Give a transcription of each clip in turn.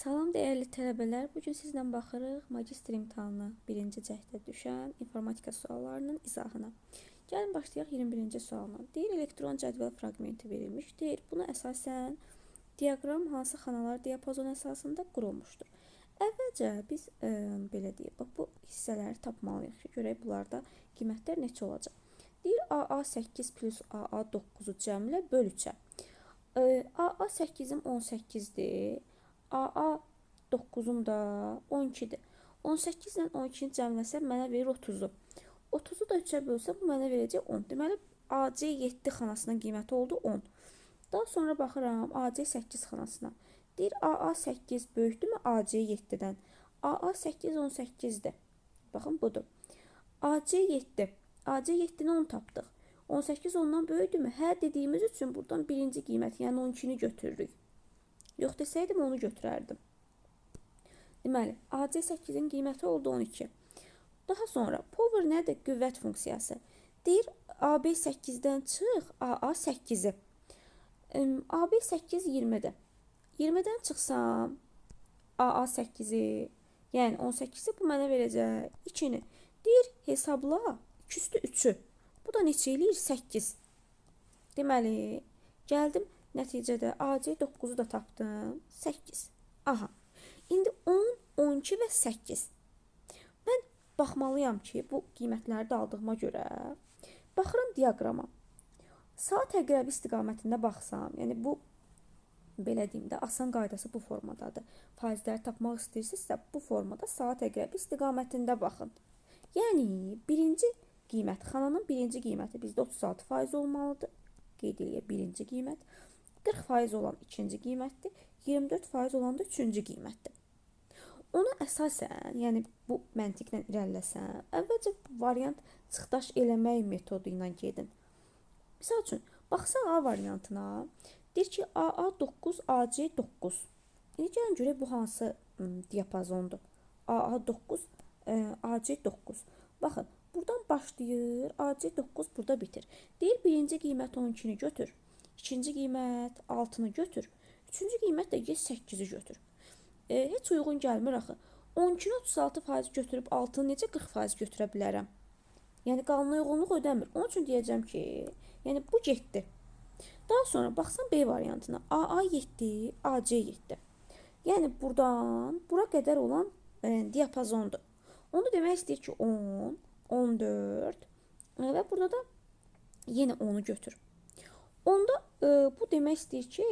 Salam dəyərli tələbələr, bu gün sizlə baxırıq magistr imtahanı 1-ci cəhdə düşən informatika suallarının izahına. Gəlin başlayaq 21-ci sualla. Deyir, elektron cədvəl fraqmenti verilmiş. Deyir, buna əsasən diaqram hansı xanalar diapazon əsasında qurulmuşdur. Əvvəlcə biz belə deyək, bu hissələri tapmalıyıq ki, görək bunlarda qiymətlər neçə olacaq. Deyir, AA8 plus AA9-u cəmlə böl 3-ə. AA8-im 18-dir. AA9-um da 12-dir. 18 ilə 12-ni cəmləsəm mənə verir 30-u. 30-u da 3-ə bölsəm bu mənə verəcək 10. Deməli, AC7 xanasının qiyməti oldu 10. Daha sonra baxıram AC8 xanasına. Deyir, AA8 böyükdürmü AC7-dən? AA8 18-dir. Baxın, budur. AC7. AC7-ni 10 tapdıq. 18 ondan böyükdürmü? Hə dediyimiz üçün buradan birinci qiyməti, yəni 12-ni götürürük. Yox desəydim onu götürərdim. Deməli, AC8-in qiyməti oldu 12. Daha sonra power nədir? Qüvvət funksiyası. Deyir, AB8-dən çıx AA8-i. AB8 20-dir. 20-dən çıxsam AA8-i, yəni 18-i bu mənə verəcək 2-ni. Deyir, hesabla 2 üstü 3-ü. Bu da neçə eləyir? 8. Deməli, gəldim. Nəticədə AC9-u da tapdım. 8. Aha. İndi 10, 12 və 8. Mən baxmalıyam ki, bu qiymətləri də aldığıma görə baxıram diaqrama. Saat əqrəbi istiqamətində baxsam, yəni bu belə deyim də asan qaydası bu formadadır. Faizləri tapmaq istəyirsinizsə bu formada saat əqrəbi istiqamətində baxın. Yəni birinci qiymət, xananın birinci qiyməti bizdə 36% olmalıdır. Qeyd eləyək birinci qiymət. 40% olan ikinci qiymətdir, 24% olan da üçüncü qiymətdir. Ona əsasən, yəni bu məntiqlə irəliləsəm, əvvəlcə variant çıxdaş eləmək metodu ilə gedin. Misal üçün, baxsaq A variantına, deyir ki, AA9, AC9. İndi gəlin görək bu hansı diapazondur. AA9, AC9. Baxın, buradan başlayır, AC9 burada bitir. Deyir, birinci qiymət 12-ni götür. İkinci qiymət 6-nı götür. Üçüncü qiymət də 8-i götür. Heç uyğun gəlmir axı. 12-ni 36% götürüb 6-nı necə 40% götürə bilərəm? Yəni qanuna uyğunluq ödəmir. Onun üçün deyəcəm ki, yəni bu getdi. Daha sonra baxsam B variantına. AA7, AC7. Yəni buradan bura qədər olan diapazondur. Onu demək istəyir ki 10, 14 və burada da yenə 10-u götür. Onda bu demək istəyir ki,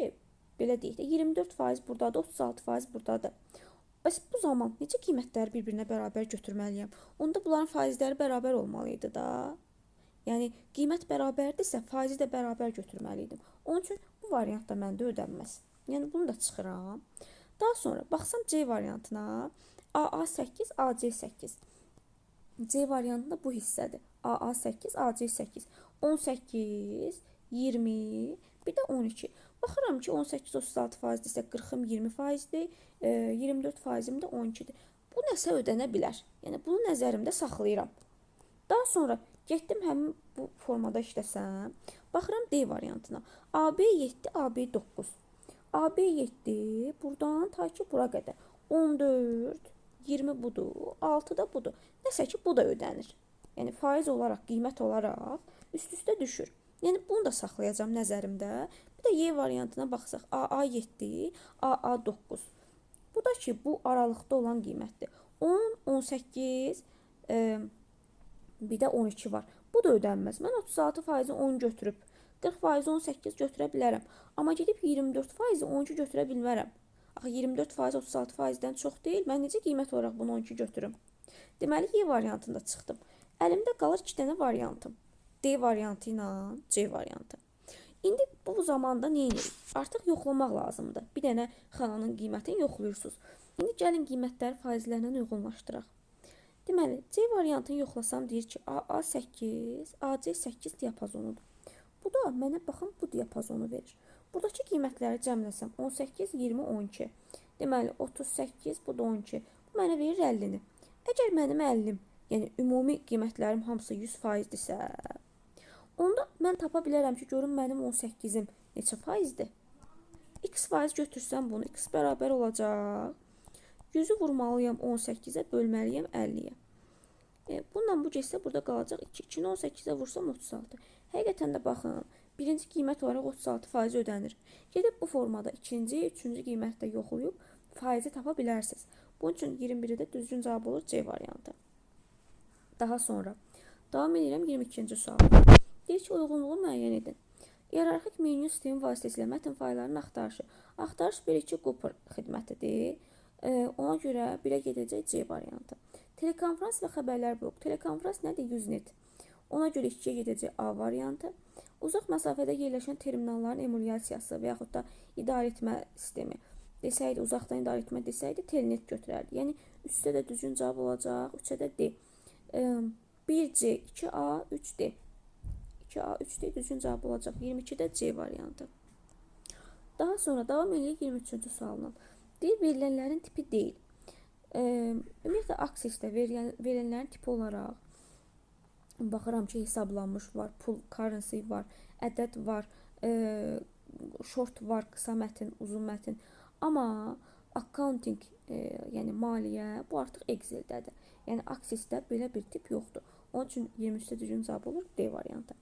belə deyək də 24% buradadır, 36% buradadır. Bəs bu zaman necə qiymətləri bir-birinə bərabər götürməliyəm? Onda bunların faizləri bərabər olmalıydı da. Yəni qiymət bərabərdirsə, faizi də bərabər götürməliydim. Onun üçün bu variant da məndə ödənməz. Yəni bunu da çıxıram. Daha sonra baxsam C variantına. AA8, AC8. C variantında bu hissədir. AA8, AC8. 18, 20, bir də 12. Baxıram ki, 18 36%-dirsə 40-ım 20%-dir, 24%-im də 12-dir. Bu nəsə ödənə bilər. Yəni bunu nəzərimdə saxlayıram. Daha sonra getdim həmin bu formada işləsəm, baxıram D variantına. AB7, AB9. AB7 buradan ta ki bura qədər. 14, 20 budur, 6 da budur. Nəsə ki bu da ödənir. Yəni faiz olaraq, qiymət olaraq üst-üstə düşür. Yəni bunu da saxlayacağam nəzərimdə. Bir də Y variantına baxsaq, AA7, AA9. Bu da ki, bu aralıqda olan qiymətdir. 10, 18, bir də 12 var. Bu da ödənməz. Mən 36%-i 10 götürüb, 40%-i 18 götürə bilərəm. Amma gedib 24%-i 12 götürə bilmərəm. Axı 24% 36%-dən çox deyil. Mən necə qiymət olaraq bunu 12 götürüm? Deməli, Y variantında çıxdım. Əlimdə qalır 2 dənə variantım. D variantı ilə C variantı. İndi bu zamanda nə edirik? Artıq yoxlamaq lazımdır. Bir dənə xananın qiymətini yoxlayırsınız. İndi gəlin qiymətləri faizlərlə uyğunlaşdıraq. Deməli, C variantını yoxlasam deyir ki, AA8, AC8 diapazonudur. Bu da mənə baxın bu diapazonu verir. Buradakı qiymətləri cəmləsəm 18, 20, 12. Deməli, 38, bu da 12. Bu mənə verir 50-ni. Əgər mənim 50-im, yəni ümumi qiymətlərim hamısı 100%-dirsə, onda mən tapa bilərəm ki, görün mənim 18-im neçə faizdir? x% götürsəm bunu x bərabər olacaq. 100-ü vurmalıyam 18-ə, bölməliyəm 50-yə. Bununla bu getsə burada qalacaq 2. 2-ni 18-ə vursam 36. Həqiqətən də baxın, birinci qiymət olaraq 36% ödənir. Gedib bu formada ikinci, üçüncü qiymətdə yoxlayıb faizi tapa bilərsiniz. Bunun üçün 21-i də düzgün cavab olur C variantı. Daha sonra davam edirəm 22-ci suala. Deyir ki, uyğunluğu müəyyən edin. İyerarxik menyu sistemi vasitəsilə mətn fayllarının axtarışı. Axtarış 1-2 Cooper xidmətidir. Ona görə 1-ə gedəcək C variantı. Telekonferans və xəbərlər bloku. Telekonferans nədir? Usenet. Ona görə 2-yə gedəcək A variantı. Uzaq məsafədə yerləşən terminalların emulyasiyası və yaxud da idarə etmə sistemi. Desəydi, uzaqdan idarə etmə desəydi, telnet götürərdi. Yəni, 3-də də düzgün cavab olacaq, 3-də də D. 1C, 2A, 3D. 2A, 3D düzgün cavab olacaq. 22-də C variantı. Daha sonra davam edirik 23-cü sualına. Deyir, verilənlərin tipi deyil. Ümumiyyətlə, aksesdə verilənlərin tipi olaraq baxıram ki, hesablanmış var, pul, currency var, ədəd var, short var, qısa mətin, uzun mətin. Amma accounting, yəni maliyyə, bu artıq Excel-dədir. Yəni, aksesdə belə bir tip yoxdur. Onun üçün 23-də düzgün cavab olur D variantı.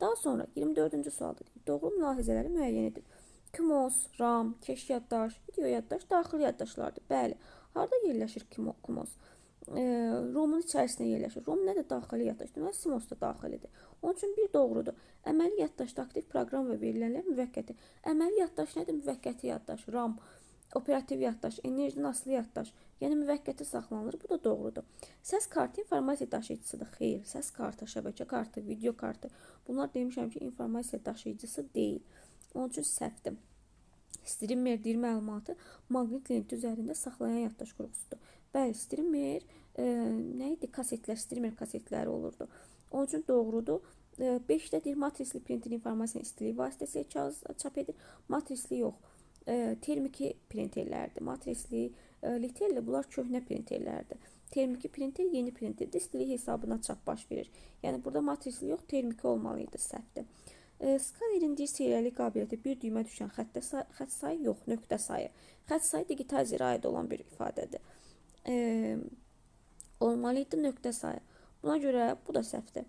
Daha sonra 24-cü sualda deyir, doğru mülahizələri müəyyən edin. KMOS, RAM, keş yaddaş, video yaddaş, daxili yaddaşlardır. Bəli, harada yerləşir KMOS? ROM-un içərisində yerləşir. ROM nədir? Daxili yaddaş. Deməli, CMOS da daxilidir. Onun üçün bir doğrudur. Əməli yaddaşda aktiv proqram və verilənlər müvəqqəti. Əməli yaddaş nədir? Müvəqqəti yaddaş. RAM, operativ yaddaş, enerjinin asılı yaddaş. Yəni, müvəqqəti saxlanılır. Bu da doğrudur. Səs kartı informasiya daşıyıcısıdır. Xeyr, səs kartı, şəbəkə kartı, video kartı. Bunlar demişəm ki, informasiya daşıyıcısı deyil. Onun üçün səhvdir. Streamer deyir məlumatı maqnit lenti üzərində saxlayan yaddaş qurğusudur. Bəli, streamer nə idi? Kasetlər, streamer kasetləri olurdu. Onun üçün doğrudur. 5-də deyir, matrisli printer informasiyanı istilik vasitəsilə çap edir. Matrisli yox. Termiki printerlərdir. Matrisli, literli, bunlar köhnə printerlərdir. Termiki printer yeni printerdir. İstilik hesabına çap baş verir. Yəni, burada matrisli yox, termiki olmalıydı, səhvdir. Skanerin deyir, seriallik qabiliyyəti bir düymə düşən xətt sayı yox, nöqtə sayı. Xətt sayı digitalizerə aid olan bir ifadədir. Olmalıydı nöqtə sayı. Buna görə bu da səhvdir.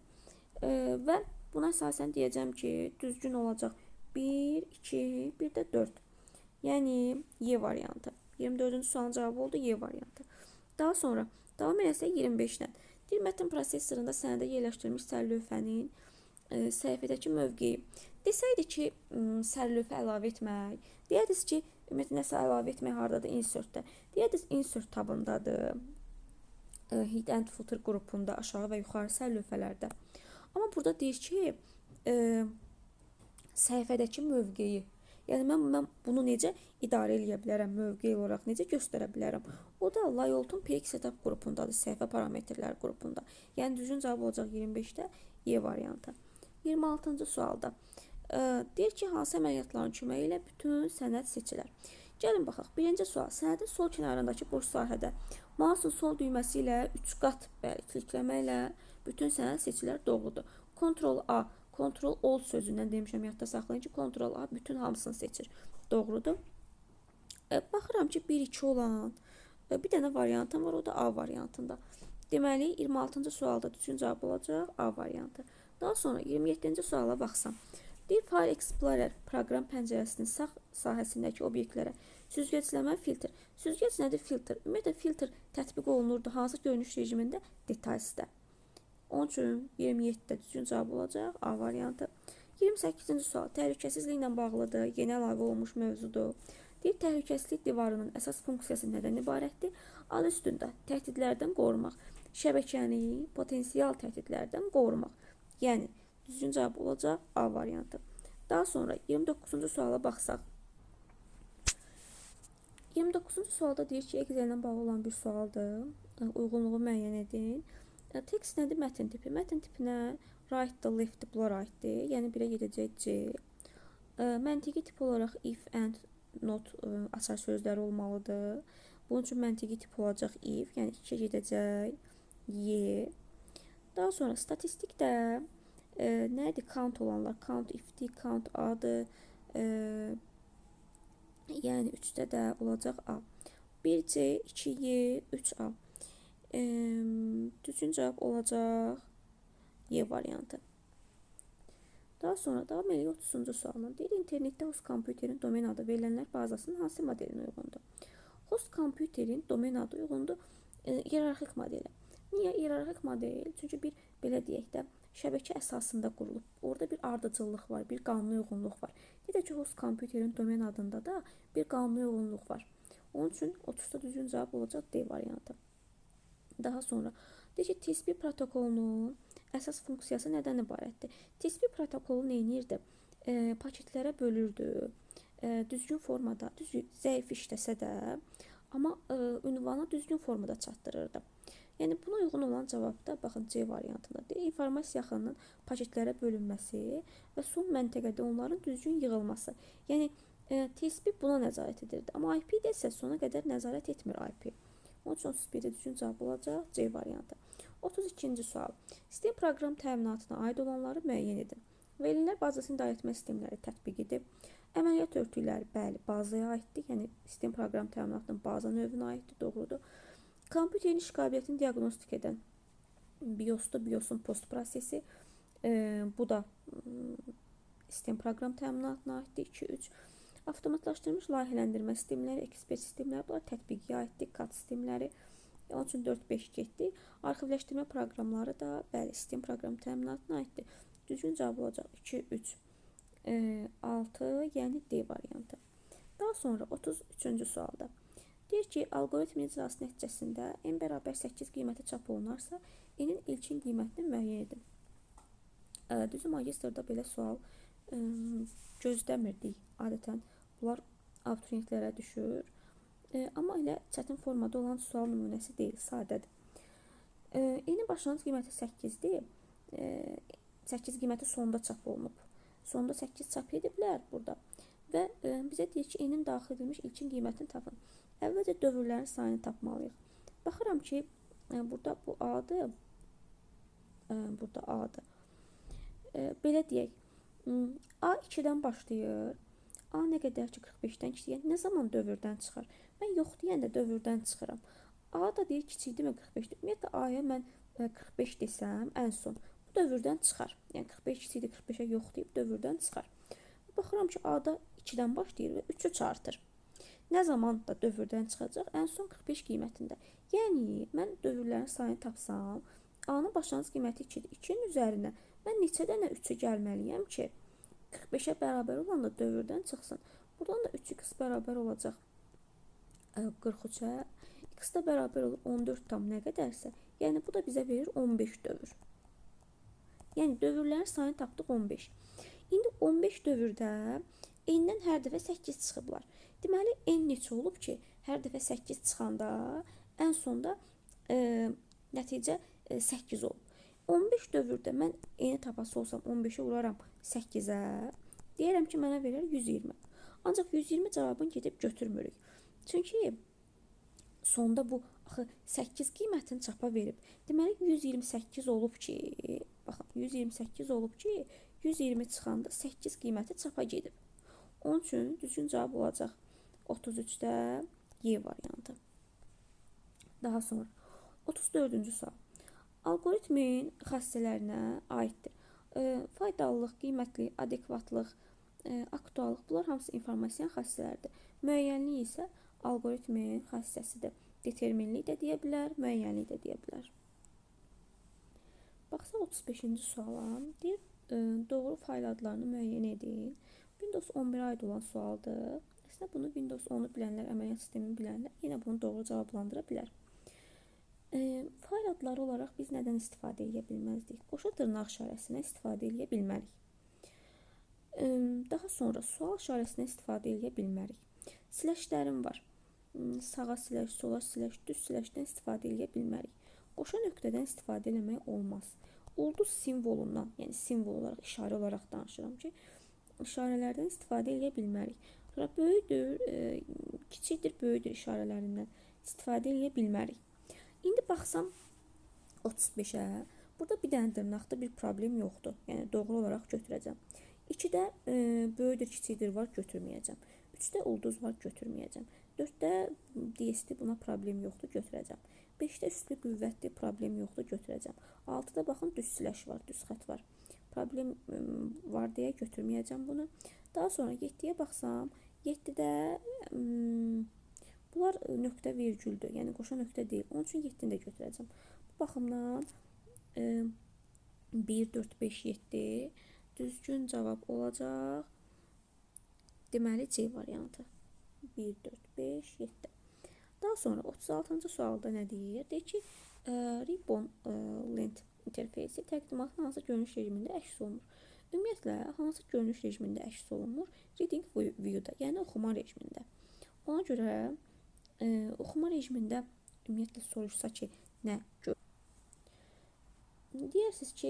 Və buna əsasən deyəcəm ki, düzgün olacaq 1, 2, bir də 4. Yəni, Y variantı. 24-cü sualın cavabı oldu Y variantı. Daha sonra davam edəsək 25-dən. Deyir, mətn prosesorunda sənədə yerləşdirilmiş sərlövhənin səhifədəki mövqeyi. Desəydi ki, sərlövhə əlavə etmək. Deyədiniz ki, ümumiyyətlə nəsə əlavə etmək haradadır? Insertdə. Deyədiniz, insert tabındadır. Head and footer qrupunda, aşağı və yuxarı sərlövhələrdə. Amma burada deyir ki, səhifədəki mövqeyi. Yəni, mən bunu necə idarə edə bilərəm, mövqeyi olaraq necə göstərə bilərəm? O da Layoltun PX setup qrupundadır, səhifə parametrləri qrupunda. Yəni, düzgün cavab olacaq 25-də Y variantı. 26-cı sualda deyir ki, hansı əməliyyatların köməyi ilə bütün sənəd seçilər. Gəlin baxaq. Birinci sual. Sənədin sol kənarındakı boş sahədə mouse'un sol düyməsi ilə 3 qat klikləməklə bütün sənəd seçilər doğrudur. Ctrl A, Ctrl All sözündən demişəm, yadda saxlayın ki, Ctrl A bütün hamısını seçir. Doğrudur. Baxıram ki, 1-2 olan bir dənə variantım var, o da A variantında. Deməli, 26-cı sualda düzgün cavab olacaq A variantı. Daha sonra 27-ci suala baxsam. Deyir, File Explorer proqram pəncərəsinin sağ sahəsindəki obyektlərə süzgəcləmə filtr. Süzgəc nədir? Filtr. Ümumiyyətlə, filtr tətbiq olunurdu. Hansı görünüş rejimində? Detailsdə. Onun üçün 27-də düzgün cavab olacaq A variantı. 28-ci sual. Təhlükəsizliklə bağlıdır. Yeni əlavə olmuş mövzudur. Deyir, təhlükəsizlik divarının əsas funksiyası nədən ibarətdir? Adı üstündə təhdidlərdən qorumaq. Şəbəkəni potensial təhdidlərdən qorumaq. Yəni, düzgün cavab olacaq A variantı. Daha sonra 29-cu suala baxsaq. 29-cu sualda deyir ki, Excel ilə bağlı olan bir sualdır. Uyğunluğu müəyyən edin. Text nədir? Mətn tipi. Mətn tipinə right-dır, left-dir, bunlar aiddir. Yəni, 1-ə gedəcək C. Məntiqi tip olaraq if and not açar sözləri olmalıdır. Bunun üçün məntiqi tip olacaq if, yəni 2-ə gedəcək Y. Daha sonra statistikdə nədir? Count olanlar. Count if'dir, count a'dır. Yəni 3-də də olacaq A. 1C, 2Y, 3A. Düzgün cavab olacaq Y variantı. Daha sonra davam edirik 30-cu sualına. Deyir, internetdə host kompüterin domen adı verilənlər bazasının hansı modelinə uyğundur? Host kompüterin domen adı uyğundur iyerarxik modelə. Niyə iyerarxik model? Çünki bir belə deyək də şəbəkə əsasında qurulub. Orada bir ardıcıllıq var, bir qanuna uyğunluq var. Deyək ki, host kompüterin domen adında da bir qanuna uyğunluq var. Onun üçün 30-da düzgün cavab olacaq D variantı. Daha sonra deyək ki, TCP protokolunun əsas funksiyası nədən ibarətdir? TCP protokolu nə edirdi? Paketlərə bölürdü. Düzgün formada, zəif işləsə də, amma ünvanı düzgün formada çatdırırdı. Yəni buna uyğun olan cavab da baxın C variantındadır. İnformasiya yaxınının paketlərə bölünməsi və son məntəqədə onların düzgün yığılması. Yəni TCP buna nəzarət edirdi. Amma IP də isə sona qədər nəzarət etmir IP. Onun üçün 31-də düzgün cavab olacaq C variantı. 32-ci sual. Sistem proqram təminatına aid olanları müəyyən edin. Verilənlər bazasını idarə etmə sistemləri tətbiq edib. Əməliyyat örtükləri bəli bazaya aiddir. Yəni sistem proqram təminatının baza növünə aiddir, doğrudur. Kompüterin iş qabiliyyətini diaqnostik edən BIOS'un post prosesi. Bu da sistem proqram təminatına aiddir. 2-3. Avtomatlaşdırılmış layihələndirmə sistemləri, ekspert sistemləri, bunlar tətbiqiyə aiddir, CAD sistemləri. Onun üçün 4-5 getdi. Arxivləşdirmə proqramları da bəli sistem proqram təminatına aiddir. Düzgün cavab olacaq 2-3. 6, yəni D variantı. Daha sonra 33-cü sualda. Deyir ki, alqoritmin icrası nəticəsində n bərabər 8 qiyməti çap olunarsa, n-in ilkin qiymətini müəyyən edin. Düzü magistrda belə sual gözləmirdik. Adətən bunlar abituriyentlərə düşür. Amma elə çətin formada olan sual nümunəsi deyil, sadədir. N-in başlanğıc qiyməti 8-dir. 8 qiyməti sonda çap olunub. Sonda 8 çap ediblər burada. Və bizə deyir ki, n-in daxil edilmiş ilkin qiymətini tapın. Əvvəlcə dövrlərin sayını tapmalıyıq. Baxıram ki, burada bu A-dır. Burada A-dır. Belə deyək, A 2-dən başlayır. A nə qədər ki 45-dən kiçik, yəni nə zaman dövrdən çıxar? Mən yox deyəndə dövrdən çıxıram. A da deyir kiçikdir mi 45-dir. Ümumiyyətlə A-ya mən 45 desəm ən son bu dövrdən çıxar. Yəni 45 kiçikdir 45-ə yox deyib dövrdən çıxar. Baxıram ki A-da 2-dən başlayır və 3-ü artır. Nə zaman da dövrdən çıxacaq? Ən son 45 qiymətində. Yəni mən dövrlərin sayını tapsam, A-nın başlanğıc qiyməti 2-dir. 2-nin üzərinə mən neçə dənə 3-ü gəlməliyəm ki, 45-ə bərabər olan da dövrdən çıxsın. Buradan da 3x bərabər olacaq 43-ə. X da bərabər olur 14 tam nə qədərsə. Yəni bu da bizə verir 15 dövr. Yəni dövrlərin sayını tapdıq 15. İndi 15 dövrdə n-dən hər dəfə 8 çıxıblar. Deməli n neçə olub ki, hər dəfə 8 çıxanda ən sonda nəticə 8 olub. 15 dövrdə mən n-i tapası olsam 15-ə vuraram 8-ə. Deyərəm ki, mənə verir 120. Ancaq 120 cavabını gedib götürmürük. Çünki sonda bu 8 qiymətini çapa verib. Deməli 128 olub ki, baxın 128 olub ki, 120 çıxanda 8 qiyməti çapa gedib. Onun üçün düzgün cavab olacaq 33-də Y variantı. Daha sonra 34-cü sual. Alqoritmin xassələrinə aiddir. Faydalılıq, qiymətli, adekvatlıq, aktuallıq, bunlar hamısı informasiyanın xassələridir. Müəyyənlik isə alqoritmin xassəsidir. Determinlik də deyə bilər, müəyyənlik də deyə bilər. Baxsaq 35-ci suala. Deyir, doğru fayl adlarını müəyyən edin. Windows 11-ə aid olan sualdır. Əslində bunu Windows 10-u bilənlər, əməliyyat sistemini bilənlər yenə bunu doğru cavablandıra bilər. Fayl adları olaraq biz nədən istifadə edə bilməzdik? Qoşa dırnaq işarəsinə istifadə edə bilmərik. Daha sonra sual işarəsinə istifadə edə bilmərik. Slashlərim var. Sağa slash, sola slash, düz slashdən istifadə edə bilmərik. Qoşa nöqtədən istifadə etmək olmaz. Ulduz simvolundan, yəni simvol olaraq, işarə olaraq danışıram ki, işarələrdən istifadə edə bilmərik. Sonra böyükdür, kiçikdir, böyükdür işarələrindən istifadə edə bilmərik. İndi baxsam 35-ə, burada bir dənə dırnaqda bir problem yoxdur. Yəni doğru olaraq götürəcəm. 2-də böyükdür, kiçikdir var, götürməyəcəm. 3-də ulduz var, götürməyəcəm. 4-də DST, buna problem yoxdur, götürəcəm. 5-də üslü qüvvətli, problem yoxdur, götürəcəm. 6-da baxın, düz siləş var, düz xət var. Problem var deyə götürməyəcəm bunu. Daha sonra 7-yə baxsam, 7-də bunlar nöqtə virgüldür, yəni qoşa nöqtə deyil. Onun üçün 7-ni də götürəcəm. Bu baxımdan 1, 4, 5, 7 düzgün cavab olacaq. Deməli C variantı. 1, 4, 5, 7. Daha sonra 36-cı sualda nə deyir? Deyir ki, ribbon length interfeysi təqdimatın hansı görünüş rejimində əks olunur? Ümumiyyətlə, hansı görünüş rejimində əks olunur? Reading view-da, yəni oxuma rejimində. Ona görə oxuma rejimində ümumiyyətlə soruşsa ki, nə görünür? Deyirsiniz ki,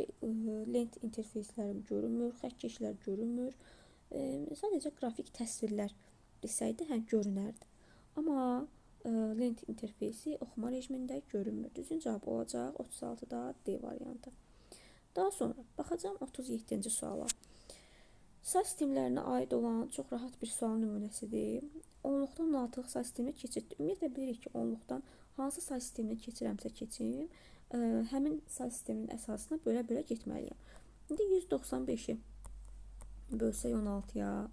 lent interfeyslərim görünmür, xətt keşlər görünmür. Sadəcə qrafik təsvirlər desəydi, hə, görünərdi. Amma lent interfeysi oxuma rejimində görünmür. Düzgün cavab olacaq 36-da D variantı. Daha sonra baxacağım 37-ci suala. Say sistemlərinə aid olan çox rahat bir sual nümunəsidir. Onluqdan 16-lıq say sisteminə keçiddir. Ümumiyyətlə bilirik ki, onluqdan hansı say sisteminə keçirəmsə keçim, həmin say sisteminin əsasına bölə-bölə getməliyəm. İndi 195-i bölsək 16-ya,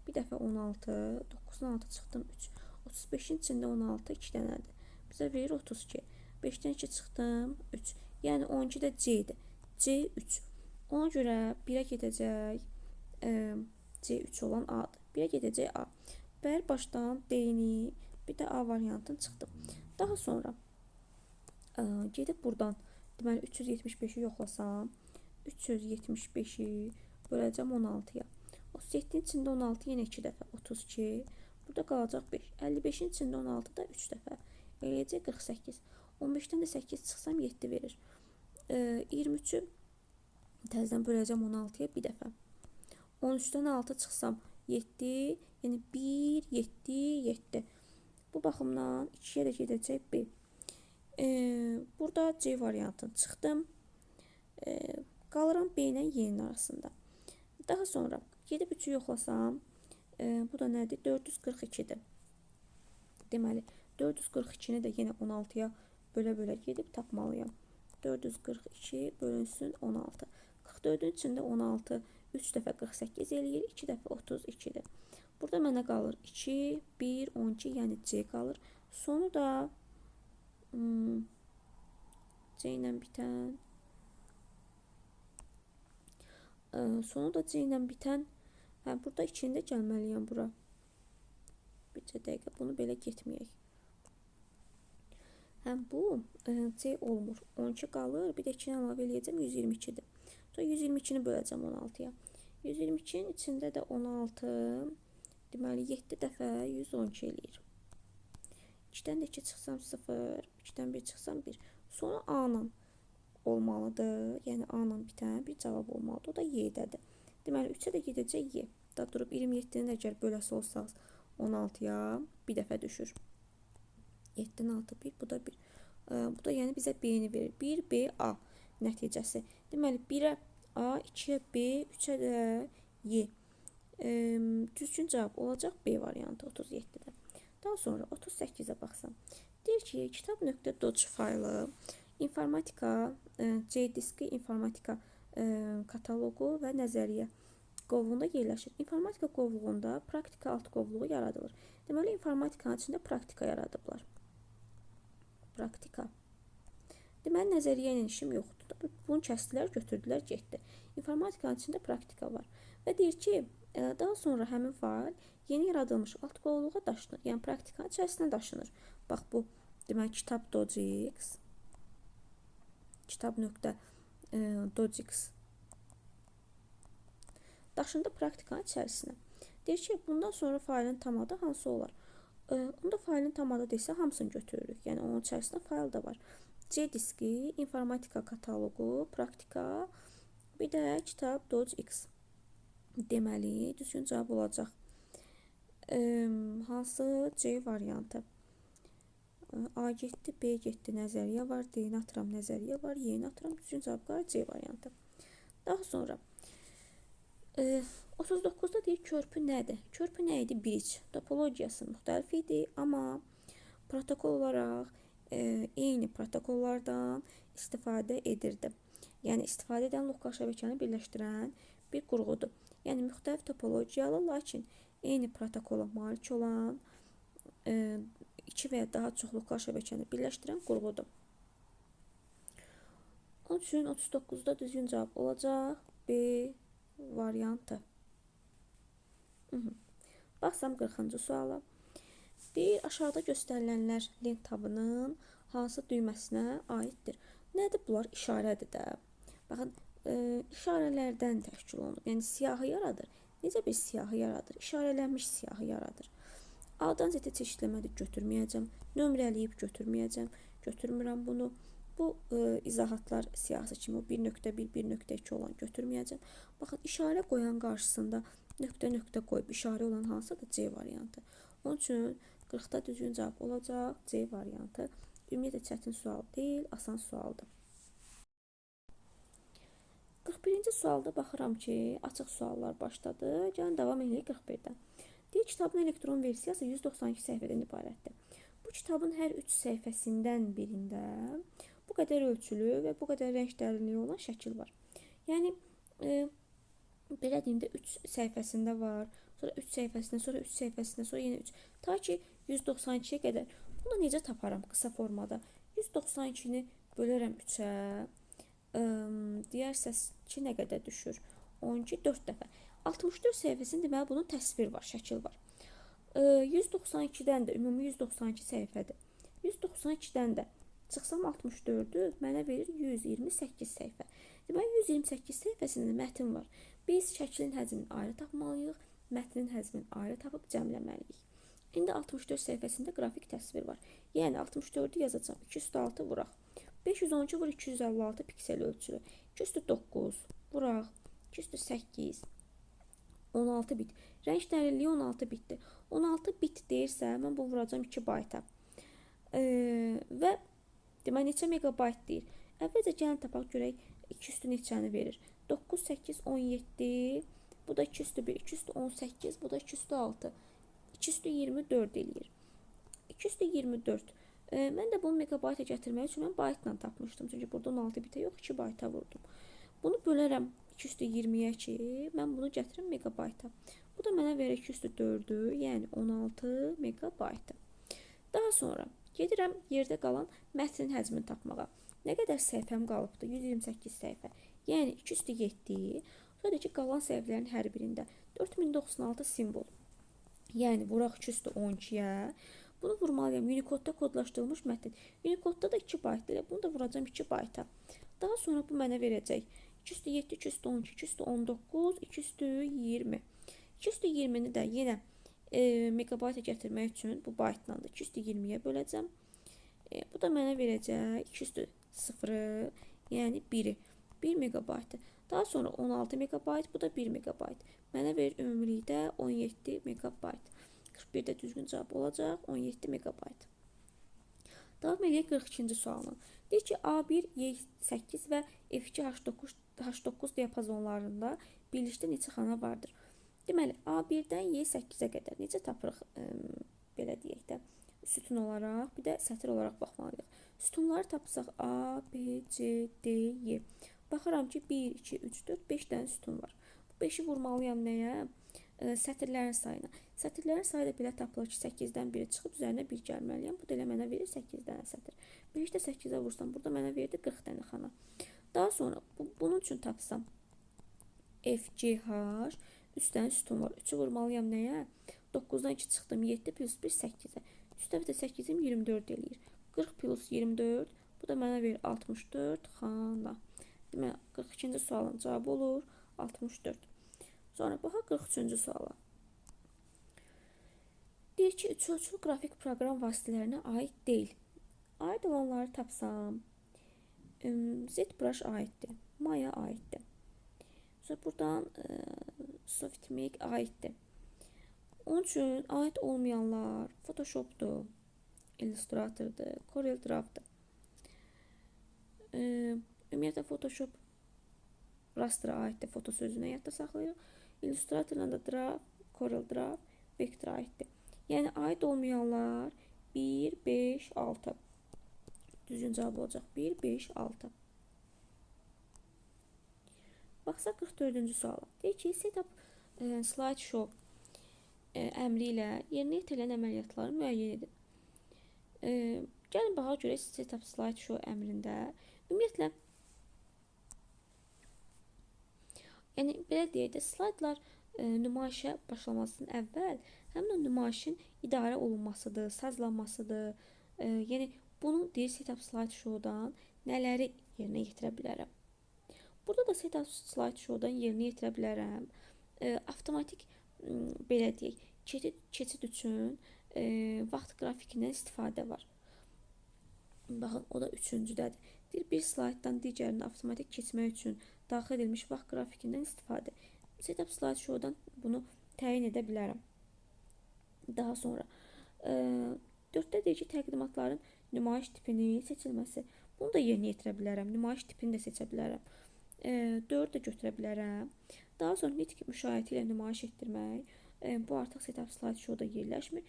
bir dəfə 16, 9-dan 6 çıxdım 3. 35-in içində 16 2 dənədir. Bizə verir 32. 5-dən 2 çıxdım 3. Yəni 12 də C-dir. C3. Ona görə 1-ə gedəcək C3 olan A-dır. 1-ə gedəcək A. Bəri başdan D-ni, bir də A variantını çıxdım. Daha sonra gedib buradan, deməli 375-i yoxlasam, 375-i böləcəm 16-ya. 37-in içində 16 yenə 2 dəfə, 32. Burada qalacaq 5. 55-in içində 16 da 3 dəfə. Eləyəcək 48. 15-dən də 8 çıxsam 7 verir. 23-ü təzədən böləcəm 16-ya bir dəfə. 13-dən 6 çıxsam 7, yəni 1, 7, 7. Bu baxımdan 2-yə də gedəcək B. Burada C variantını çıxdım. Qalıram B ilə Y-nin arasında. Daha sonra gedib 3-ü yoxlasam, bu da nədir? 442-dir. Deməli, 442-ni də yenə 16-ya bölə-bölə gedib tapmalıyam. 442 bölünsün 16. 44-ün içində 16, 3 dəfə 48 eləyir, 2 dəfə 32-dir. Burada mənə qalır 2, 1, 12, yəni C qalır. Sonu da C ilə bitən, burada 2-ni də gəlməliyəm bura. Bircə dəqiqə, bunu belə getməyək. Həm bu C olmur. 12 qalır, bir də 2-ni əlavə eləyəcəm, 122-dir. Sonra 122-ni böləcəm 16-ya. 122-nin içində də 16, deməli 7 dəfə 112 eləyir. 2-dən də 2 çıxsam 0, 2-dən 1 çıxsam 1. Sonra A-la olmalıdır, yəni A-la bitən bir cavab olmalıdır. O da Y-dədir. Deməli 3-ə də gedəcək Y. Da durub 27-ni də əgər böləsi olsaq 16-ya bir dəfə düşür. 7-dən 6, 1, bu da 1. Bu da yəni bizə B-ni verir. 1, B, A nəticəsi. Deməli 1-ə A, 2-yə B, 3-ə də Y. Düzgün cavab olacaq B variantı 37-də. Daha sonra 38-ə baxsam. Deyir ki, kitab.doc faylı informatika, C-diski informatika kataloqu və nəzəriyyə qovluğunda yerləşir. İnformatika qovluğunda praktika alt qovluğu yaradılır. Deməli, informatikanın içində praktika yaradıblar. Praktika. Deməli, nəzəriyyə ilə işim yoxdur. Bunu kəsdilər, götürdülər, getdi. İnformatikanın içində praktika var. Və deyir ki, daha sonra həmin fayl yeni yaradılmış alt qovluğa daşınır. Yəni, praktikanın içərisinə daşınır. Bax, bu, deməli, kitab.docx kitab.docx daşındı praktikanın içərisinə. Deyir ki, bundan sonra faylın tam adı hansı olar? Onda faylın tam adı desə, hamısını götürürük. Yəni, onun içərisində fayl da var. C-diski, informatika kataloqu, praktika, bir də kitab.docx. Deməli, düzgün cavab olacaq. Hansı C variantı? A getdi, B getdi, nəzəriyyə var, D-ni atıram, nəzəriyyə var, Y-ni atıram, düzgün cavab qalır C variantı. Daha sonra E, 39-da deyir körpü nədir? Körpü nə idi? Bridge. Topologiyası müxtəlif idi, amma protokol olaraq eyni protokollardan istifadə edirdi. Yəni istifadə edən lokal şəbəkəni birləşdirən bir qurğudur. Yəni müxtəlif topologiyalı, lakin eyni protokola malik olan iki və ya daha çox lokal şəbəkəni birləşdirən qurğudur. Onun üçün 39-da düzgün cavab olacaq B variantı. Baxsam 40-cı suala. Deyir, aşağıda göstərilənlər lent tabının hansı düyməsinə aiddir? Nədir bunlar? İşarədir də. Baxın, işarələrdən təşkil olunub. Yəni siyahı yaradır. Necə bir siyahı yaradır? İşarələnmiş siyahı yaradır. A-dan Z-ə çeşidləmədir, götürməyəcəm. Nömrələyib götürməyəcəm. Götürmürəm bunu. Bu izahatlar siyahısı kimi 1.1, 1.2 olan götürməyəcəm. Baxın, işarə qoyan qarşısında nöqtə qoyub işarə olan hansıdır? C variantı. Onun üçün 40-da düzgün cavab olacaq C variantı. Ümumiyyətlə çətin sual deyil, asan sualdır. 41-ci sualda baxıram ki, açıq suallar başladı. Gəlin davam edək 41-dən. Deyir, kitabın elektron versiyası 192 səhifədən ibarətdir. Bu kitabın hər 3 səhifəsindən birində bu qədər ölçülü və bu qədər rəng dərinliyi olan şəkil var. Yəni, belə deyim də 3 səhifəsində var, sonra 3 səhifəsində, sonra 3 səhifəsində, sonra yenə 3. Ta ki 192-yə qədər. Bunu necə taparam qısa formada? 192-ni bölərəm 3-ə. Deyərsəz ki, nə qədər düşür? 12, 4 dəfə. 64 səhifəsində deməli bunun təsvir var, şəkil var. 192-dən də, ümumi 192 səhifədir. 192-dən də çıxsam 64-ü mənə verir 128 səhifə. Deməli 128 səhifəsində mətn var. Biz şəklin həzmini ayrı tapmalıyıq, mətnin həzmini ayrı tapıb cəmləməliyik. İndi 64 səhifəsində qrafik təsvir var. Yəni 64-ü yazacağam. 206 vuraq. 512 vur 256 piksel ölçülü. 209 vuraq. 208 16 bit. Rəng dərinliyi 16 bitdir. 16 bit deyirsə, mən bunu vuracağam 2 bayta. Və demək neçə megabayt deyir. Əvvəlcə gəlin tapaq görək 2 üstü neçəni verir. 9, 8, 17. Bu da 2 üstü 1, 2 üstü 18. Bu da 2 üstü 6. 2 üstü 24 eləyir. 2 üstü 24. Mən də bunu megabayta gətirmək üçün mən baytla tapmışdım. Çünki burada 16 bitə yox, 2 bayta vurdum. Bunu bölərəm 2 üstü 20-yə ki, mən bunu gətirim megabayta. Bu da mənə verir 2 üstü 4-ü, yəni 16 megabaytı. Daha sonra gedirəm yerdə qalan mətnin həzmini tapmağa. Nə qədər səhifəm qalıbdır? 128 səhifə. Yəni 2 üstü 7. Sonra ki, qalan səhifələrin hər birində 4096 simvol. Yəni vuraq 2 üstü 12-yə. Bunu vurmalıyam. Unicode-da kodlaşdırılmış mətn. Unicode-da da 2 baytdır. Bunu da vuracağım 2 bayta. Daha sonra bu mənə verəcək 2 üstü 7, 2 üstü 12, 2 üstü 19, 2 üstü 20. 2 üstü 20-ni də yenə megabayta gətirmək üçün bu baytlandır. 2 üstü 20-yə böləcəm. Bu da mənə verəcək 2 üstü 0-ı, yəni 1-i. 1 megabaytı. Daha sonra 16 megabayt, bu da 1 megabayt. Mənə verir ümumilikdə 17 megabayt. 41-də düzgün cavab olacaq 17 megabayt. Davam edək 42-ci sualına. Deyir ki, A1, Y8 və F2, H9 diapazonlarında birlikdə neçə xana vardır? Deməli, A1-dən Y8-ə qədər necə tapırıq, belə deyək də, sütun olaraq, bir də sətir olaraq baxmalıyıq. Sütunları tapsaq A, B, C, D, Y. Baxıram ki, 1, 2, 3, 4, 5 dənə sütun var. Bu 5-i vurmalıyam nəyə? Sətirlərin sayına. Sətirlərin sayı da belə tapılır ki, 8-dən biri çıxıb üzərinə 1 gəlməliyəm. Bu da elə mənə verir 8 dənə sətir. Birlikdə 8-ə vursam, burada mənə verdi 40 dənə xana. Daha sonra bunun üçün tapsam F, G, H, 3 dənə sütun var. 3-ü vurmalıyam nəyə? 9-dan 2 çıxdım, 7 plus 1, 8-ə. Üst tərəfdə 8-im 24 eləyir. 40 plus 24, bu da mənə verir 64 xana. Deməli, 42-ci sualın cavabı olur 64. Sonra baxaq 43-cü suala. Deyir ki, üçölçülü qrafik proqram vasitələrinə aid deyil. Aid olanları tapsam, ZBrush aiddir, Maya aiddir. Sonra buradan Softmax aiddir. Onun üçün aid olmayanlar Photoshop'dur, Illustrator'dur, CorelDraw'dır. Ümumiyyətlə Photoshop rastra aiddir, foto sözünə yadda saxlayırıq. Illustratorla da draft, Corel Draw, Vector aiddir. Yəni aid olmayanlar 1, 5, 6. Düzgün cavab olacaq 1, 5, 6. Baxsaq 44-cü suala. Deyir ki, setup slideshow əmri ilə yerinə yetirilən əməliyyatları müəyyən edin. Gəlin baxaq görək setup slideshow əmrində ümumiyyətlə yəni belə deyək də slaydlar nümayişə başlamasından əvvəl həmin o nümayişin idarə olunmasıdır, sazlanmasıdır. Yəni bunu deyir setup slideshowdan nələri yerinə yetirə bilərəm. Burada da setup slideshowdan yerinə yetirə bilərəm. Avtomatik belə deyək, keçid üçün vaxt qrafikindən istifadə var. Baxın, o da üçüncüdədir. Deyir, bir slayddan digərinə avtomatik keçmək üçün daxil edilmiş vaxt qrafikindən istifadə. Setup slideshowdan bunu təyin edə bilərəm. Daha sonra 4-də deyir ki, təqdimatların nümayiş tipinin seçilməsi. Bunu da yerinə yetirə bilərəm. Nümayiş tipini də seçə bilərəm. 4 də götürə bilərəm. Daha sonra nitq müşayiəti ilə nümayiş etdirmək. Bu artıq setup slideshowda yerləşmir.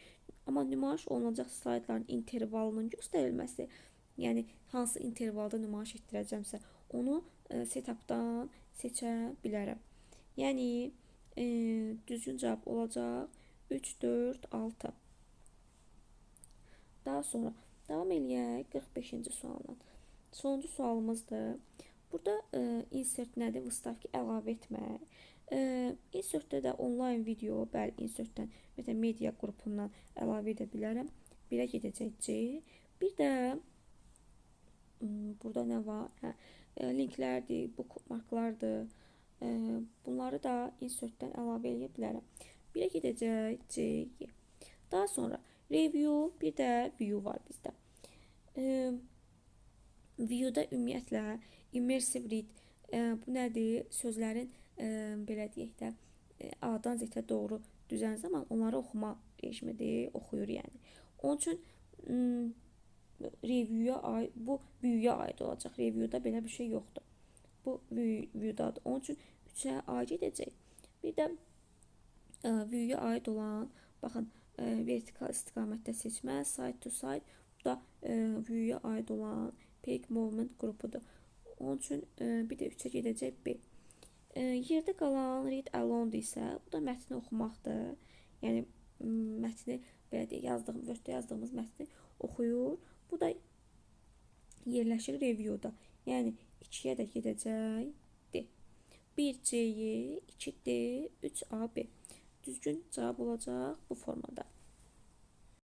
Amma nümayiş olunacaq slaydların intervalının göstərilməsi, yəni hansı intervalda nümayiş etdirəcəmsə, onu setupdan seçə bilərəm. Yəni düzgün cavab olacaq 3, 4, 6. Daha sonra davam eləyək 45-ci sualla. Sonuncu sualımızdır. Burada insert nədir? Vstavki əlavə etmək. Insertdə də online video, bəli, insertdən media qrupundan əlavə edə bilərəm. 1-ə gedəcək C. Bir də burada nə var? Linklərdir, bookmarklardır. Bunları da insertdən əlavə edə bilərəm. 1-ə gedəcək C. Daha sonra review, bir də view var bizdə. View'da ümumiyyətlə immersive read, bu nədir? Sözlərin belə deyək də A-dan Z-ə doğru düzən zaman onları oxuma rejimidir, oxuyur yəni. Onun üçün review'a aid, bu view'ya aid olacaq. Review'da belə bir şey yoxdur. Bu view'dadır. Onun üçün 3-ə aid edəcək. Bir də view'ya aid olan, baxın, vertikal istiqamətdə seçmə, side to side, bu da view'ya aid olan peak movement qrupudur. Onun üçün bir də 3-ə gedəcək B. Yerdə qalan read alone'dur isə, bu da mətni oxumaqdır. Yəni mətni belə deyək, Word-də yazdığımız mətni oxuyur. Bu da yerləşir review'da. Yəni 2-yə də gedəcək D. 1C, 2D, 3AB. Düzgün cavab olacaq bu formada.